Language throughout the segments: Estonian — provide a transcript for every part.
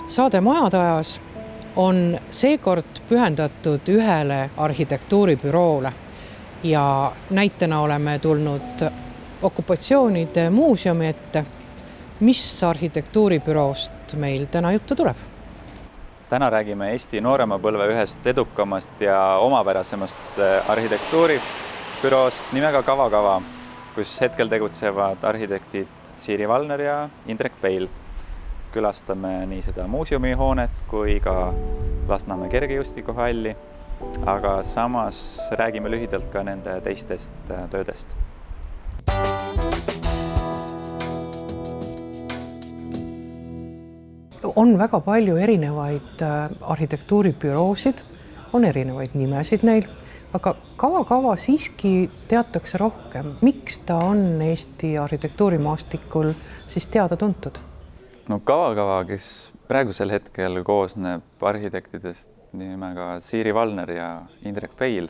Saade Majade ajas on seekord pühendatud ühele arhitektuuribüroole ja näitena oleme tulnud okupatsioonide muuseumi ette. Mis arhitektuuribüroost meil täna juttu tuleb? Täna räägime Eesti noorema põlve ühest edukamast ja omapärasemast arhitektuuribüroost nimega Kava, kus hetkel tegutsevad arhitektid Siiri Valner ja Indrek Peil. Külastame nii seda muuseumihoonet kui ka Lasnamäe kergejõustikuhalli, aga samas räägime lühidalt ka nende teistest töödest. On väga palju erinevaid arhitektuuribüroosid, on erinevaid nimesid neil, aga Kava siiski teatakse rohkem. Miks ta on Eesti arhitektuurimaastikul siis teada tuntud? No Kava, kes praegusel hetkel koosneb arhitektidest nimega Siiri Valner ja Indrek Peil.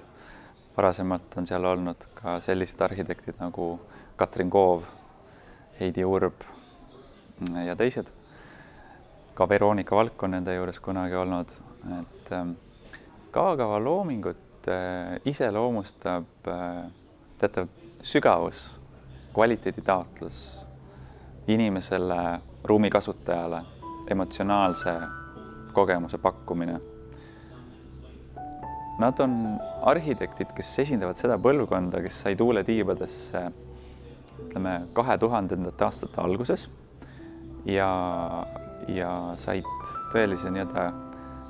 Varasemalt on seal olnud ka sellised arhitektid nagu Katrin Koov, Heidi Urb ja teised. Ka Veronika Valk on nende juures kunagi olnud. Et Kava loomingut iseloomustab teatav sügavus, kvaliteeditaatlus, inimesele, ruumikasutajale, emotsionaalse kogemuse pakkumine. Nad on arhitektid, kes esindavad seda põlvkonda, kes sai tuule tiibadesse 2000. aastate alguses ja said tõelise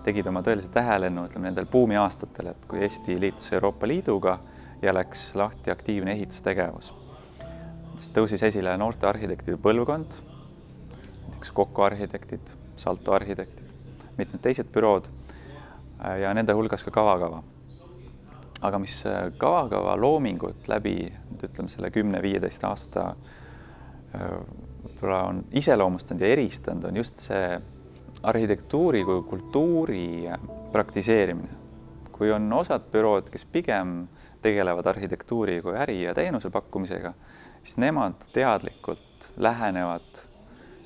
tegid oma tõelise tähelennu nendel buumiaastatel, et kui Eesti liitus Euroopa Liiduga ja läks lahti aktiivne ehitustegevus. Tõusis esile noorte arhitektide põlvkond, näiteks Kokko arhitektid, Salto arhitektid, mitmed teised bürood ja nende hulgas ka Kava. Aga mis Kava loomingut läbi selle 10-15 aasta on iseloomustanud ja eristanud, on just see arhitektuuri kui kultuuri praktiseerimine. Kui on osad bürood, kes pigem tegelevad arhitektuuri kui äri ja teenuse pakkumisega, siis nemad teadlikult lähenevad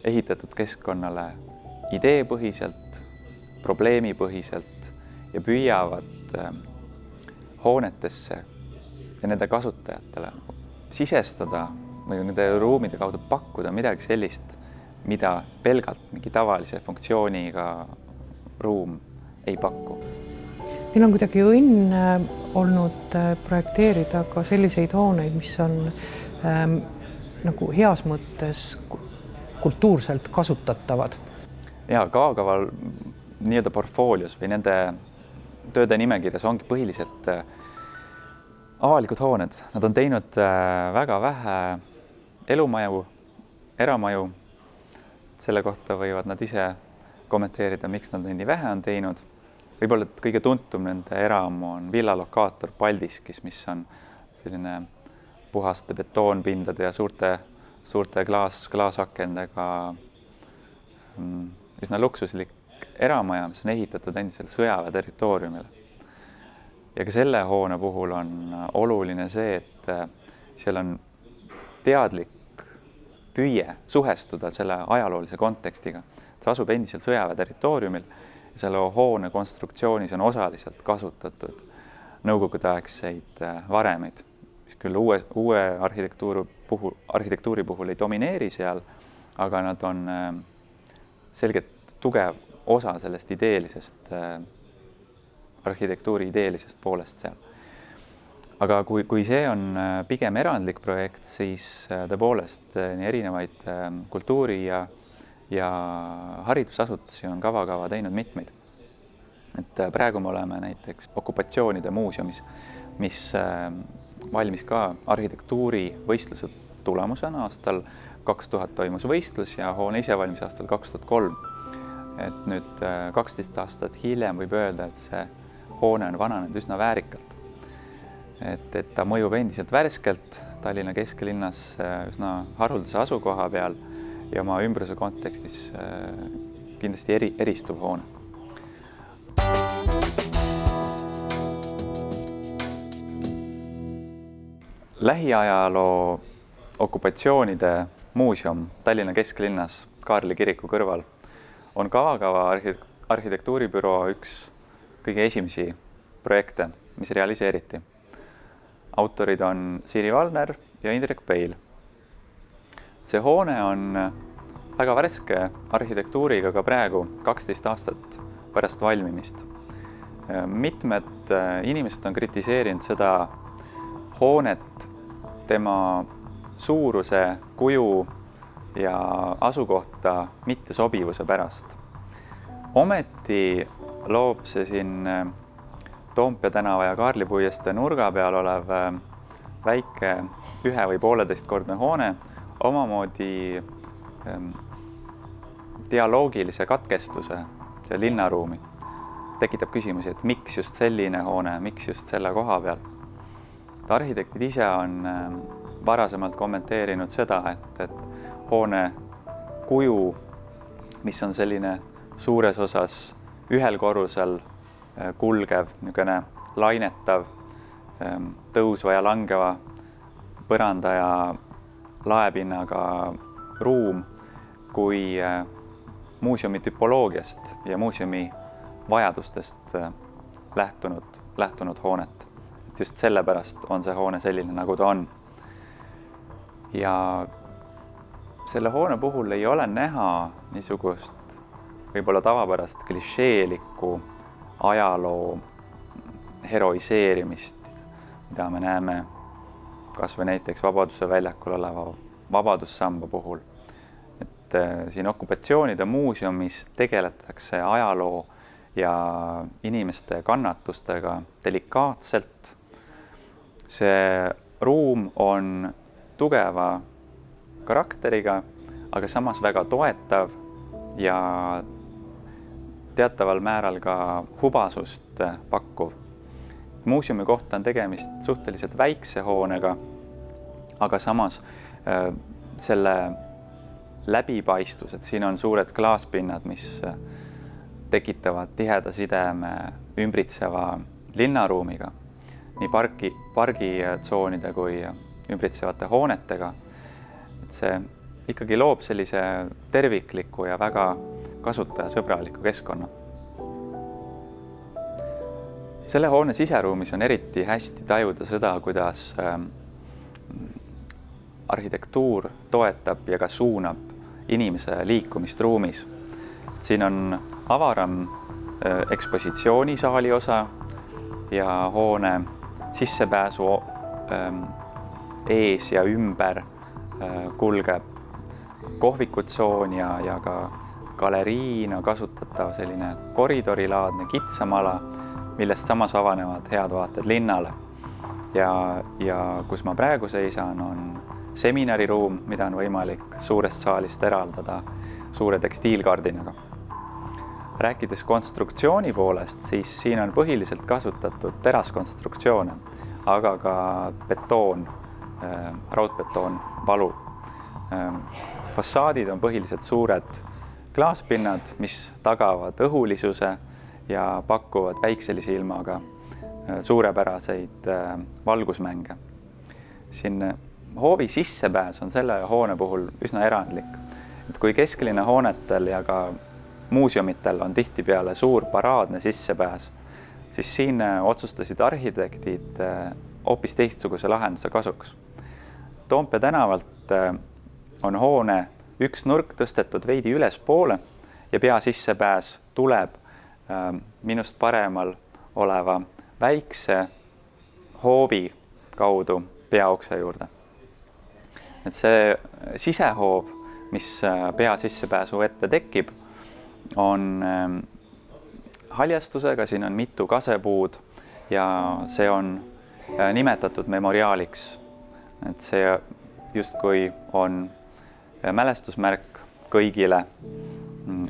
ehitatud keskkonnale ideepõhiselt, probleemipõhiselt ja püüavad hoonetesse ja nende kasutajatele sisestada või nende ruumide kaudu pakkuda midagi sellist, mida pelgalt mingi tavalise funktsiooniga ruum ei paku. Meil on kuidagi õnne olnud projekteerida ka selliseid hooneid, mis on nagu heas mõttes kultuurselt kasutatavad. Ja Kava nii-öelda portfoolios või nende tööde nimekirjas ongi põhiliselt avalikud hooned. Nad on teinud väga vähe elumaju, eramaju. Selle kohta võivad nad ise kommenteerida, miks nad nii vähe on teinud. Võib-olla kõige tuntum nende eramu on villalokaator Paldiskis, mis on selline puhaste betoonpindade ja suurte klaasakendega üsna luksuslik eramaja, mis on ehitatud endisel sõjaväe territooriumil. Ja ka selle hoone puhul on oluline see, et seal on teadlik püüe suhestuda selle ajaloolise kontekstiga. See asub endisel sõjaväe territooriumil ja selle hoone konstruktsioonis on osaliselt kasutatud nõukogudeaegseid varemeid, mis küll uue arhitektuuri puhul ei domineeri seal, aga nad on selgelt tugev osa sellest ideelisest arhitektuuri ideelisest poolest seal. Aga kui see on pigem erandlik projekt, siis tõepoolest nii erinevaid kultuuri ja haridusasutusi on Kava teinud mitmeid. Et praegu me oleme näiteks okupatsioonide muuseumis, mis valmis ka arhitektuuri võistluse tulemusena. Aastal 2000 toimus võistlus ja hoone ise valmis aastal 2003. Et nüüd 12 aastat hiljem võib öelda, et see hoone on vananenud üsna väärikalt. Et ta mõjub endiselt värskelt Tallinna kesklinnas üsna haruldase asukoha peal ja oma ümbruse kontekstis kindlasti eristuv hoone. Lähiajaloo okupatsioonide muuseum Tallinna kesklinnas Kaarli kiriku kõrval on Kava arhitektuuribüroo üks kõige esimesi projekte, mis realiseeriti. Autorid on Siiri Valner ja Indrek Peil. See hoone on väga värske arhitektuuriga ka praegu, 12 aastat pärast valmimist. Mitmed inimesed on kritiseerinud seda hoonet tema suuruse, kuju ja asukohta mittesobivuse pärast. Ometi loob see siin Toompea tänava ja Kaarli puiestee nurga peal olev väike 1- või 1,5-kordne hoone omamoodi dialoogilise katkestuse ja linnaruumi. Tekitab küsimusi, et miks just selline hoone, miks just selle koha peal. Arhitektid ise on varasemalt kommenteerinud seda, et hoone kuju, mis on selline suures osas ühel korrusel kulgev, niisugune lainetav, tõusva ja langeva põranda ja laepinnaga ruum kui muuseumi tüpoloogiast ja muuseumi vajadustest lähtunud hoonet. Et just sellepärast on see hoone selline, nagu ta on. Ja selle hoone puhul ei ole näha niisugust võib-olla tavapärast klišeelikku ajaloo heroiseerimist, mida me näeme kas või näiteks Vabaduse väljakul oleva Vabadussamba puhul. Et siin okupatsioonide muuseumis tegeletakse ajaloo ja inimeste kannatustega delikaatselt. See ruum on tugeva karakteriga, aga samas väga toetav ja teataval määral ka hubasust pakkuv. Muuseumi kohta on tegemist suhteliselt väikse hoonega, aga samas selle läbipaistvus, et siin on suured klaaspinnad, mis tekitavad tiheda sideme ümbritseva linnaruumiga, nii pargitsoonide kui ümbritsevate hoonetega. Et see ikkagi loob sellise tervikliku ja väga kasutajasõbraliku keskkonna. Selle hoone siseruumis on eriti hästi tajuda seda, kuidas arhitektuur toetab ja ka suunab inimese liikumist ruumis. Siin on avaram ekspositsioonisaali osa ja hoone sissepääsu ees ja ümber kulgeb kohvikutsoon ja ka galeriina kasutatav selline koridorilaadne kitsam ala, millest samas avanevad head vaated linnale. Ja kus ma praegu seisan, on seminariruum, mida on võimalik suurest saalist eraldada suure tekstiilkardinaga. Rääkides konstruktsiooni poolest, siis siin on põhiliselt kasutatud teraskonstruktsioone, aga ka betoon, raudbetoon, valu. Fassaadid on põhiliselt suured klaaspinnad, mis tagavad õhulisuse ja pakuvad päikselise ilmaga suurepäraseid valgusmänge. Siin hoovi sissepääs on selle hoone puhul üsna erandlik. Et kui kesklinna hoonetel ja ka muuseumitel on tihtipeale suur paraadne sissepääs, siis siin otsustasid arhitektid hoopis teistsuguse lahenduse kasuks. Toompea tänavalt on hoone üks nurk tõstetud veidi ülespoole ja pea sissepääs tuleb minust paremal oleva väikse hoovi kaudu peaokse juurde. Et see sisehoov, mis pea sissepääsu ette tekib, on haljastusega, siin on mitu kasepuud ja see on nimetatud memoriaaliks. Et see justkui on mälestusmärk kõigile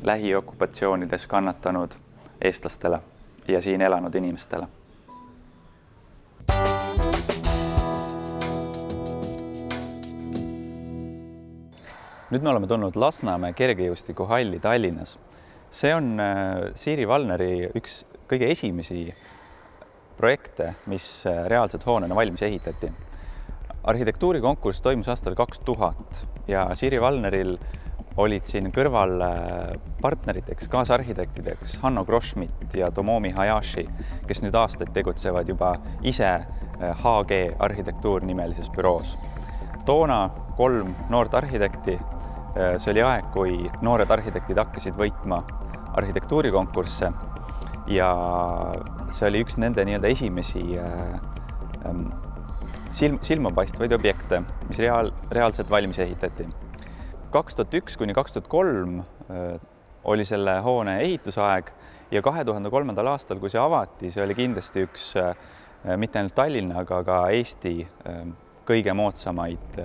lähiokupatsioonides kannatanud eestlastele ja siin elanud inimestele. Nüüd me oleme tulnud Lasnamäe kergejõustikuhalli Tallinnas. See on Siiri Valneri üks kõige esimesi projekte, mis reaalselt hoonena valmis ehitati. Arhitektuurikonkurss toimus aastal 2000 ja Siiri Valneril olid siin kõrval partneriteks, kaasarhitektideks Hanno Grossschmidt ja Tomomi Hayashi, kes nüüd aastaid tegutsevad juba ise HG Arhitektuur nimelises büroos. Toona 3 noort arhitekti, see oli aeg, kui noored arhitektid hakkasid võitma arhitektuurikonkursse ja see oli üks nende nii-öelda esimesi silmapaistvaid objekte, mis reaalselt valmis ehitati. 2001 kuni 2003 oli selle hoone ehitusaeg ja 2003. aastal, kui see avati, see oli kindlasti üks mitte ainult Tallinna, aga ka Eesti kõige moodsamaid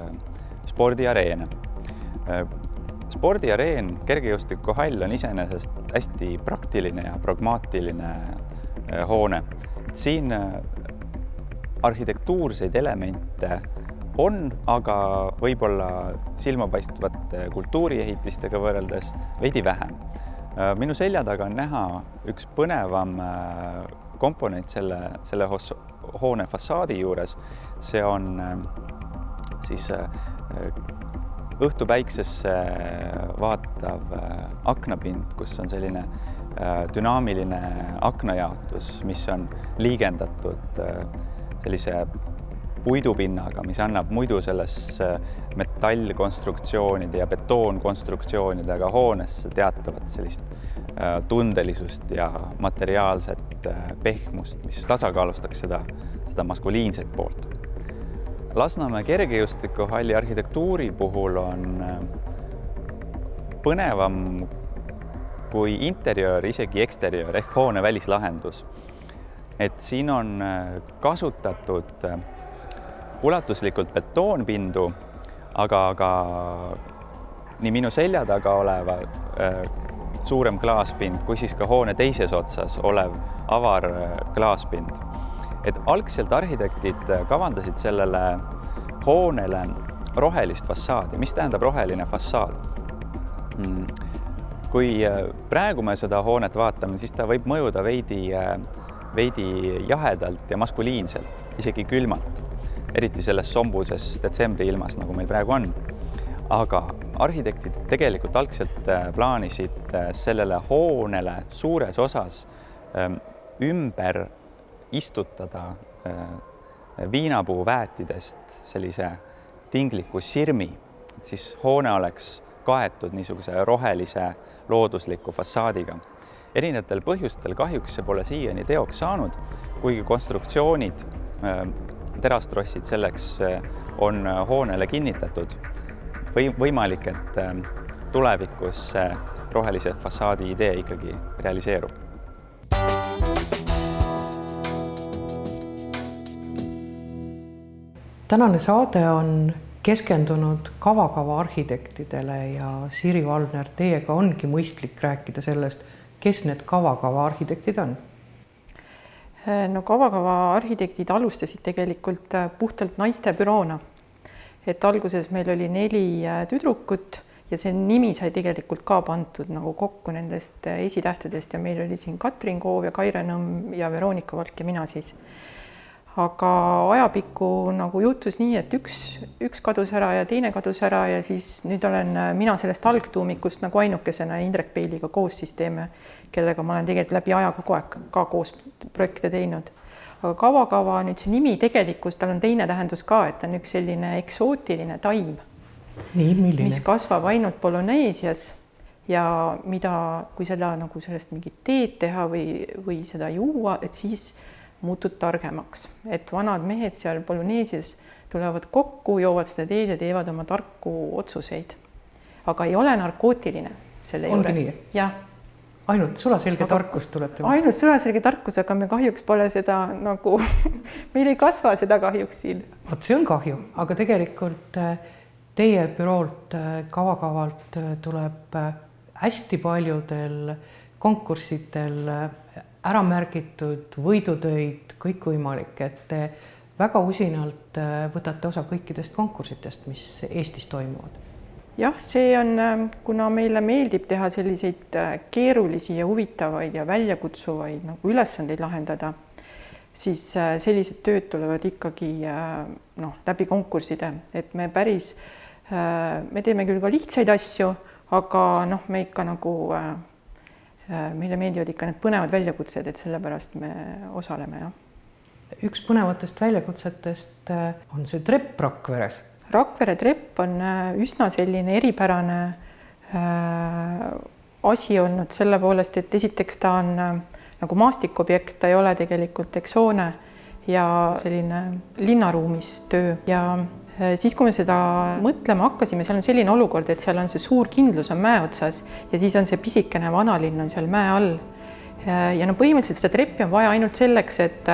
spordiareene. Spordiareen, kergejõustikuhall on iseenesest hästi praktiline ja pragmaatiline hoone. Siin arhitektuurseid elemente on, aga võib-olla silmapaistvate kultuuriehitistega võrreldes veidi vähem. Minu selja taga on näha üks põnevam komponent selle hoone fassaadi juures. See on siis õhtupäiksesse vaatav aknapind, kus on selline dünaamiline aknajaotus, mis on liigendatud sellise puidupinnaga, mis annab muidu selles metallkonstruktsioonide ja betoonkonstruktsioonidega hoonesse teatavat sellist tundelisust ja materiaalset pehmust, mis tasakaalustaks seda maskuliinset poolt. Lasnamäe kergejõustikuhalli arhitektuuri puhul on põnevam kui interjöör, isegi eksteriöör ehk hoone välislahendus. Et siin on kasutatud ulatuslikult betoonpindu, aga nii minu selja taga oleva suurem klaaspind kui siis ka hoone teises otsas olev avar klaaspind. Et algselt arhitektid kavandasid sellele hoonele rohelist fassaadi. Mis tähendab roheline fassaad? Kui praegu me seda hoonet vaatame, siis ta võib mõjuda veidi jahedalt ja maskuliinselt, isegi külmalt, eriti selles sombuses detsembri ilmas, nagu meil praegu on. Aga arhitektid tegelikult algselt plaanisid sellele hoonele suures osas ümber istutada viinapuu väetidest sellise tingliku sirmi, et siis hoone oleks kaetud niisuguse rohelise loodusliku fassaadiga. Erinevatel põhjustel kahjuks see pole siiani teoks saanud, kuigi konstruktsioonid, terastrossid selleks on hoonele kinnitatud. Võimalik, et tulevikus rohelise fassaadi idee ikkagi realiseerub. Tänane saade on keskendunud Kavakava arhitektidele ja Siri Valner, teiega ongi mõistlik rääkida sellest, kes need Kavakava arhitektid on? No Kavakava arhitektid alustasid tegelikult puhtalt naiste büroona. Et alguses meil oli 4 tüdrukut ja see nimi sai tegelikult ka pandud nagu kokku nendest esitähtedest ja meil oli siin Katrin Koov ja Kaire Nõmm ja Veronika Valk ja mina siis. Aga ajapikku nagu juhtus nii, et üks kadus ära ja teine kadus ära ja siis nüüd olen mina sellest algtuumikust nagu ainukesena Indrek Peiliga koos siis teeme, kellega ma olen tegelikult läbi aja kogu aeg ka koos projekte teinud. Aga Kavakava nüüd see nimi tegelikult, tal on teine tähendus ka, et on üks selline eksootiline taim, mis kasvab ainult Poloneesias ja mida, kui seda nagu sellest mingit teed teha või seda juua, et siis muutud targemaks, et vanad mehed seal Poloneesias tulevad kokku, joovad seda teed ja teevad oma tarku otsuseid. Aga ei ole narkootiline selle juures. Jah. Ainult sulaselge tarkus tulete? Ainult sulaselge tarkus, aga me kahjuks pole seda nagu, meil ei kasva seda kahjuks siin. Vot see on kahju, aga tegelikult teie büroolt Kavakavalt tuleb hästi paljudel konkursitel ära märgitud võidutöid, kõik võimalik, et te väga usinalt võtate osa kõikidest konkursitest, mis Eestis toimuvad. Jah, see on, kuna meile meeldib teha selliseid keerulisi ja huvitavaid ja väljakutsuvaid nagu ülesandeid lahendada, siis sellised tööd tulevad ikkagi läbi konkurside, et me teeme küll ka lihtsaid asju, aga noh, me ikka nagu meile meeldivad ikka need põnevad väljakutsed, et sellepärast me osaleme, jah. Üks põnevatest väljakutsetest on see trepp Rakveres. Rakvere trepp on üsna selline eripärane asi olnud selle poolest, et esiteks ta on nagu maastikobjekt, ta ei ole tegelikult eksoone ja selline linnaruumis töö ja siis, kui me seda mõtlema hakkasime, seal on selline olukord, et seal on see suur kindlus on mäe otsas ja siis on see pisikene vanalinn on seal mäe all. Ja no põhimõtteliselt seda treppi on vaja ainult selleks, et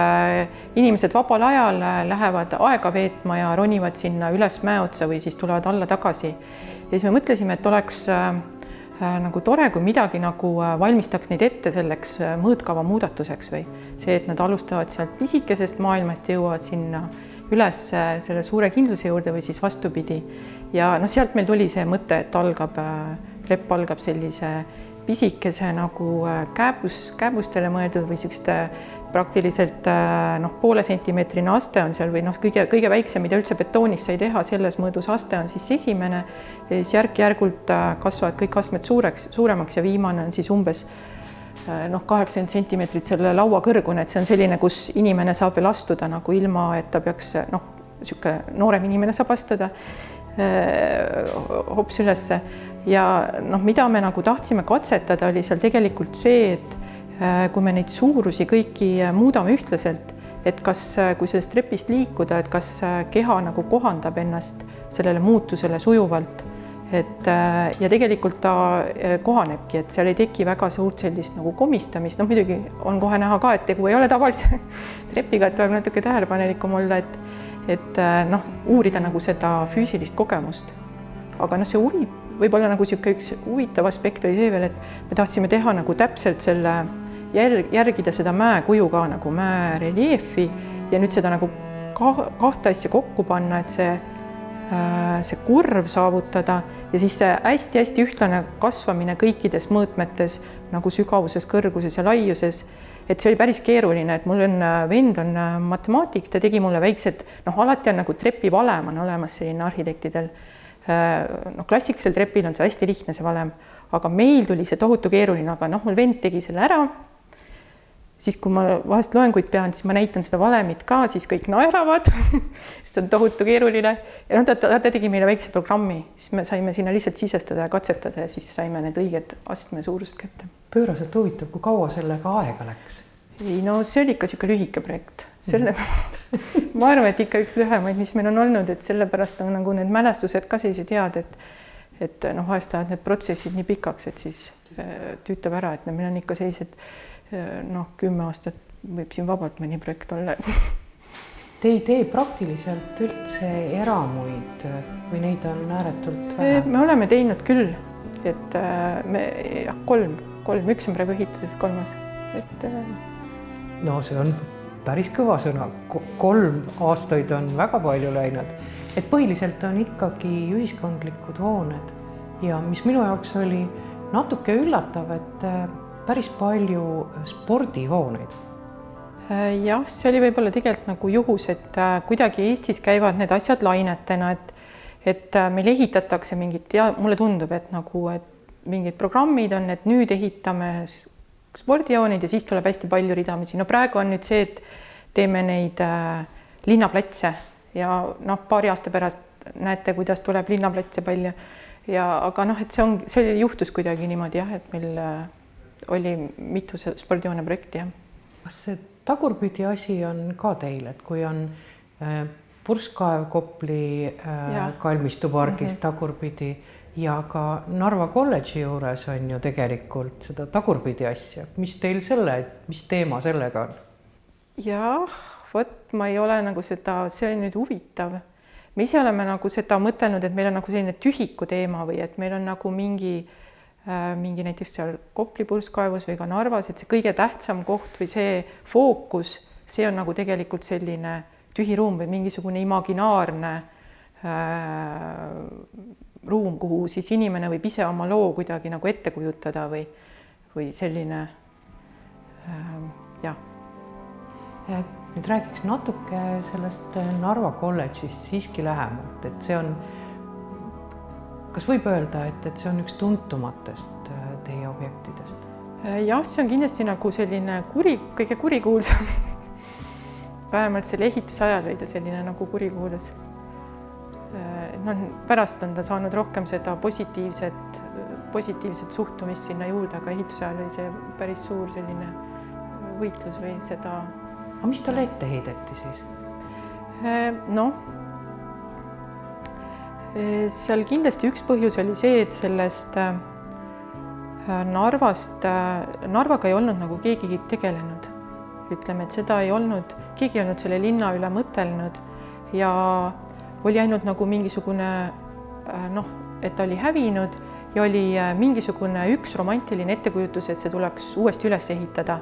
inimesed vabal ajal lähevad aega veetma ja ronivad sinna üles mäe otsa või siis tulevad alla tagasi. Ja siis me mõtlesime, et oleks nagu tore, kui midagi nagu valmistaks neid ette selleks mõõtkava muudatuseks või see, et nad alustavad sealt pisikesest maailmast, jõuavad sinna üles selle suure kindluse juurde või siis vastupidi. Ja noh, sealt meil tuli see mõte, et trepp algab sellise pisikese nagu kääbustele mõeldud või sükste praktiliselt poole sentimeetrine aste on seal või kõige väiksem, mida üldse betoonis sai teha, selles mõõdus aste on siis esimene ja siis järk-järgult kasvavad kõik astmed suuremaks ja viimane on siis umbes 80 sentimeetrit selle laua kõrgune, et see on selline, kus inimene saab veel astuda nagu ilma, et ta peaks sihuke noorem inimene saab astuda hops ülesse ja mida me nagu tahtsime katsetada, oli seal tegelikult see, et kui me neid suurusi kõiki muudame ühtlaselt, et kas, kui sellest trepist liikuda, et kas keha nagu kohandab ennast sellele muutusele sujuvalt, et ja tegelikult ta kohanebki, et seal ei teki väga suurt sellist nagu komistamist, muidugi on kohe näha ka, et tegu ei ole tavalise trepiga, et tuleb natuke tähelepanelikum olla, et uurida nagu seda füüsilist kogemust. Aga see võib-olla nagu üks huvitav aspekt oli see veel, et me tahtsime teha nagu täpselt selle, järgida seda mäekuju ka nagu mäe reljeefi ja nüüd seda nagu kahte asja kokku panna, et see kurv saavutada ja siis see hästi-hästi ühtlane kasvamine kõikides mõõtmetes nagu sügavuses, kõrguses ja laiuses. Et see oli päris keeruline, et mul vend on matemaatik, ta tegi mulle väiksed, alati on nagu trepi valem on olemas selline arhitektidel. Klassikalisel trepil on see hästi lihtne see valem, aga meil tuli see tohutu keeruline, aga mul vend tegi selle ära. Siis kui ma vahest loenguid pean, siis ma näitan seda valemit ka, siis kõik naeravad, see on tohutu keeruline. Ja ta tegi meile väikse programmi, siis me saime sinna lihtsalt sisestada ja katsetada ja siis saime need õiged astme suurused kätte. Pööraselt huvitav, kui kaua sellega aega läks? Ei, see oli ikka siuke lühike projekt. Ma arvan, et ikka üks lühemaid, mis meil on olnud, et sellepärast on nagu need mälestused ka sellised head, et vahest lähevad need protsessid nii pikaks, et siis tüütab ära, et meil on ikka sellised 10 aastat võib siin vabalt mõni projekt olla. Te ei tee praktiliselt üldse eramuid või neid on ääretult vähe? Me oleme teinud küll, et kolm, üks on praegu ehituses, kolmas. No see on päris kõva sõna. 3 aastaid on väga palju läinud. Et põhiliselt on ikkagi ühiskondlikud hooned ja mis minu jaoks oli natuke üllatav, et päris palju spordihooneid. Jah, see oli võib-olla tegelikult nagu juhus, et kuidagi Eestis käivad need asjad lainetena, et meil ehitatakse mingid, ja mulle tundub, et mingid programmid on, et nüüd ehitame spordijoonid ja siis tuleb hästi palju ridamisi. Praegu on nüüd see, et teeme neid linnaplatse ja paari aasta pärast näete, kuidas tuleb linnaplatse palju. Aga et see juhtus kuidagi niimoodi jah, et meil oli mitu spordijoone projekti. Jah. Kas see tagurpidi asi on ka teil, et kui on Purskkaev Kopli kalmistupargis tagurpidi ja ka Narva kolledži juures on ju tegelikult seda tagurpidi asja. Mis teil mis teema sellega on? Jah, ma ei ole nagu seda, see oli nüüd huvitav. Me ise oleme nagu seda mõtelnud, et meil on nagu selline tühiku teema või et meil on nagu mingi näiteks seal Kopli Purskkaevus või ka Narvas, et see kõige tähtsam koht või see fookus, see on nagu tegelikult selline tühi ruum või mingisugune imaginaarne ruum, kuhu siis inimene võib ise oma loo kuidagi nagu ette kujutada või selline, jah. Nüüd räägiks natuke sellest Narva kolledžist siiski lähemalt, et see on kas võib öelda, et see on üks tuntumatest teie objektidest? Jah, see on kindlasti nagu selline kõige kurikuulsam. Vähemalt selle ehituse ajal oli ta selline nagu kurikuulus. Pärast on ta saanud rohkem seda positiivset suhtumist sinna juurde, aga ehituse ajal oli see päris suur selline võitlus või seda. Aga mis talle ette heideti siis? Seal kindlasti üks põhjus oli see, et sellest Narvaga ei olnud nagu keegi tegelenud. Ütleme, et seda ei olnud, keegi ei olnud selle linna üle mõtelnud ja oli ainult nagu mingisugune, et ta oli hävinud ja oli mingisugune üks romantiline ettekujutus, et see tuleks uuesti üles ehitada.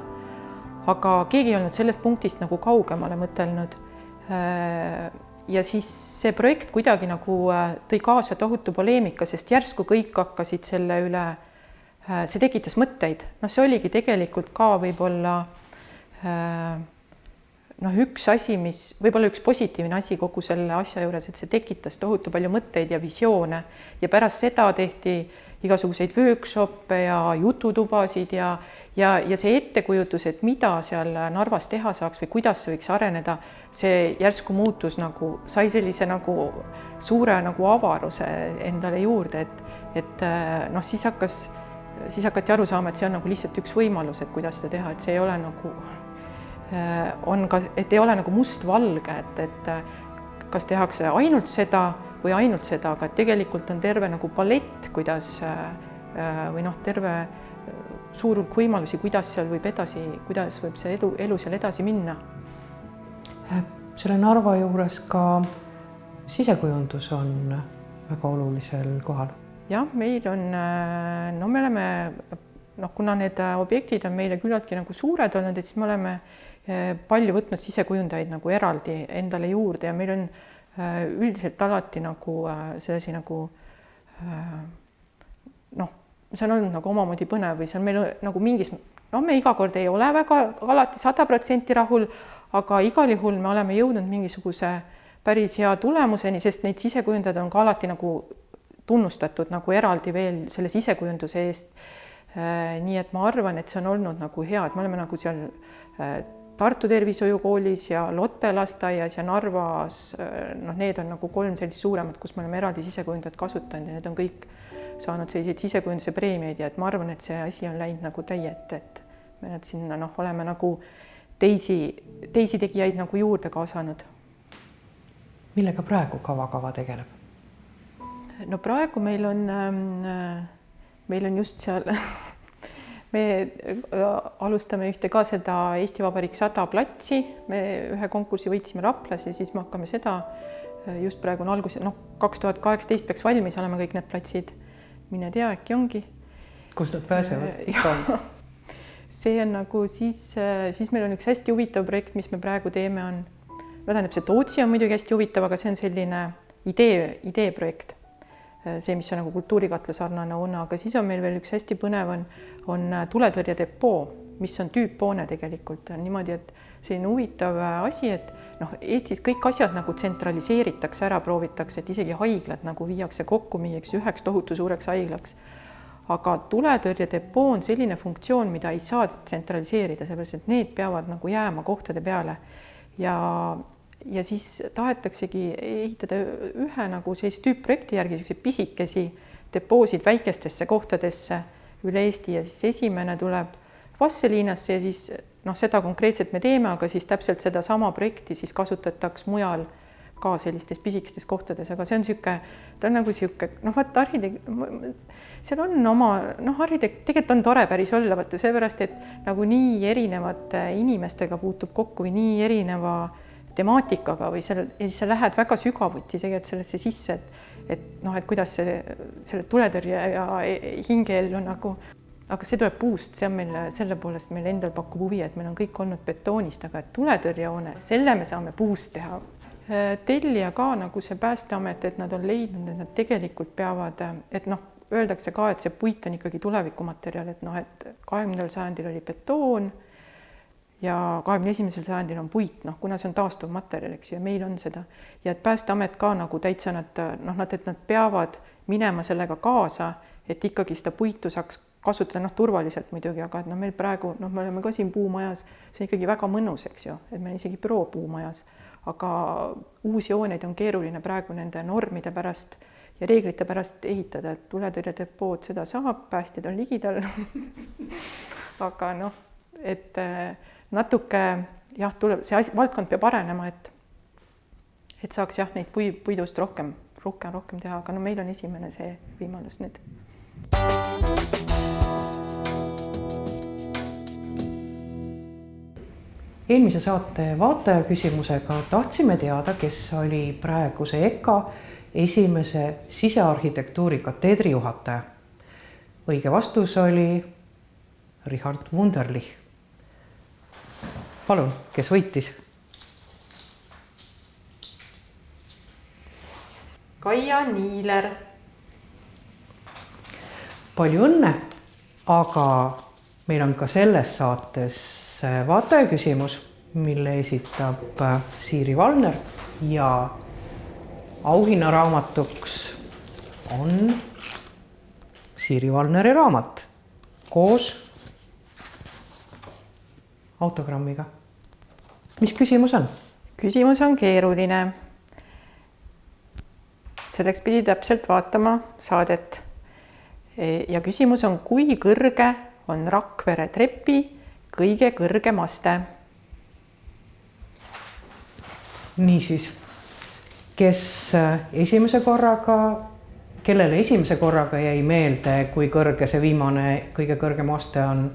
Aga keegi ei olnud sellest punktist nagu kaugemale mõtelnud. Ja siis see projekt kuidagi nagu tõi kaasa tohutu poleemika, sest järsku kõik hakkasid selle üle. See tekitas mõtteid. See oligi tegelikult ka võib-olla üks asi, võib-olla üks positiivne asi kogu selle asja juures, et see tekitas tohutu palju mõtteid ja visioone ja pärast seda tehti igasuguseid workshoppe ja jututubasid ja see ettekujutus, et mida seal Narvas teha saaks või kuidas see võiks areneda, see järsku muutus nagu, sai sellise nagu suure nagu avaruse endale juurde, et siis hakati aru saama, et see on nagu lihtsalt üks võimalus, et kuidas seda teha, et see ei ole nagu et ei ole nagu mustvalge, et kas tehakse ainult seda või ainult seda, aga tegelikult on terve nagu palett, kuidas või terve suur hulk võimalusi, kuidas võib see elu seal edasi minna. Selle Narva juures ka sisekujundus on väga olulisel kohal. Jah, meil on, me oleme, kuna need objektid on meile küllaltki nagu suured olnud, et siis me oleme palju võtnud sisekujundajaid nagu eraldi endale juurde ja meil on üldiselt alati nagu sedasi nagu see on olnud nagu omamoodi põnev või see on meil nagu mingis, me iga kord ei ole väga alati 100% rahul, aga igal juhul me oleme jõudnud mingisuguse päris hea tulemuseni, sest neid sisekujundajad on ka alati nagu tunnustatud nagu eraldi veel selle sisekujunduse eest. Nii et ma arvan, et see on olnud nagu hea, et me oleme nagu seal Tartu tervishoiukoolis ja Lotte lasteaias ja Narvas, need on nagu 3 sellist suuremad, kus me oleme eraldi sisekujundajad kasutanud ja need on kõik saanud selliseid sisekujunduse preemiaid ja et ma arvan, et see asi on läinud nagu täiet, et me nüüd sinna oleme nagu teisi tegijaid nagu juurde kaasanud. Millega praegu kava tegeleb? Praegu meil on just seal me alustame ühte ka seda Eesti Vabariik 100 platsi, me ühe konkursi võitsime Raplas ja siis me hakkame seda, just praegu on algus, 2018 peaks valmis olema kõik need platsid, mine tea, äkki ongi. Kus nad pääsevad? See on nagu siis meil on üks hästi huvitav projekt, mis me praegu teeme on, see Tootsi on muidugi hästi huvitav, aga see on selline ideeprojekt. See, mis on nagu kultuurikatla sarnane on, aga siis on meil veel üks hästi põnev on tuletõrjedepoo, mis on tüüphoone tegelikult. On niimoodi, et selline huvitav asi, et Eestis kõik asjad nagu tsentraliseeritakse ära, proovitakse, et isegi haiglad nagu viiakse kokku üheks tohutu suureks haiglaks. Aga tuletõrjedepoo on selline funktsioon, mida ei saa tsentraliseerida, sellepärast, et need peavad nagu jääma kohtade peale ja siis tahetaksegi ehitada ühe nagu sellise tüüpprojekti järgi pisikesi depoosid väikestesse kohtadesse üle Eesti ja siis esimene tuleb Vastseliinasse ja siis seda konkreetselt me teeme, aga siis täpselt seda sama projekti siis kasutatakse mujal ka sellistes pisikestes kohtades, aga see on ta on nagu seal on oma, tegelikult on tore päris olla, sellepärast, et nagu nii erinevate inimestega puutub kokku või nii erineva temaatikaga või siis sa lähed väga sügavuti tegelikult sellesse sisse, et kuidas selle tuletõrje ja hingeellu nagu, aga see tuleb puust, see on meil selle poolest meil endal pakub huvi, et meil on kõik olnud betoonist, aga tuletõrjehoone, selle me saame puust teha. Tellija ka nagu see Päästeamet, et nad on leidnud, et nad tegelikult peavad, et öeldakse ka, et see puit on ikkagi tulevikumaterjal, et 20. sajandil oli betoon ja 21. sajandil on puit, noh, kuna see on taastuv materjal, eks ju, ja meil on seda. Ja et Päästeamet ka nagu täitsa et nad peavad minema sellega kaasa, et ikkagi seda puitu saaks kasutada, turvaliselt muidugi, aga et meil praegu, me oleme ka siin puumajas, see on ikkagi väga mõnus, eks ju, et meil isegi büroo puumajas, aga uusi hooneid on keeruline praegu nende normide pärast ja reeglite pärast ehitada, et tuletõrjedepood seda saab, päästjad on ligidal aga et natuke see valdkond peab arenema, et saaks neid puidust rohkem teha, aga meil on esimene see võimalus nüüd. Eelmise saate vaataja küsimusega tahtsime teada, kes oli praeguse EKA esimese sisearhitektuuri kateedri juhataja. Õige vastus oli Richard Wunderlich. Palun, kes võitis? Kaia Niiler. Palju õnne, aga meil on ka selles saates vaataja küsimus, mille esitab Siiri Valner ja auhinnaraamatuks on Siiri Valneri raamat koos autogrammiga. Mis küsimus on? Küsimus on keeruline. Selleks pidi täpselt vaatama saadet. Ja küsimus on, kui kõrge on Rakvere trepi kõige kõrgem aste? Niisiis, kellele esimese korraga jäi meelde, kui kõrge see viimane kõige kõrgem aste on,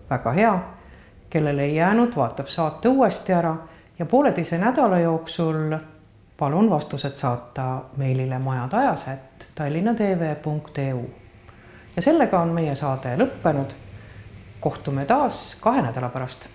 väga hea. Kellele ei jäänud, vaatab saate uuesti ära ja 1,5 nädala jooksul palun vastused saata meilile majadajas@tallinnatv.eu. Ja sellega on meie saade lõppenud. Kohtume taas 2 nädala pärast.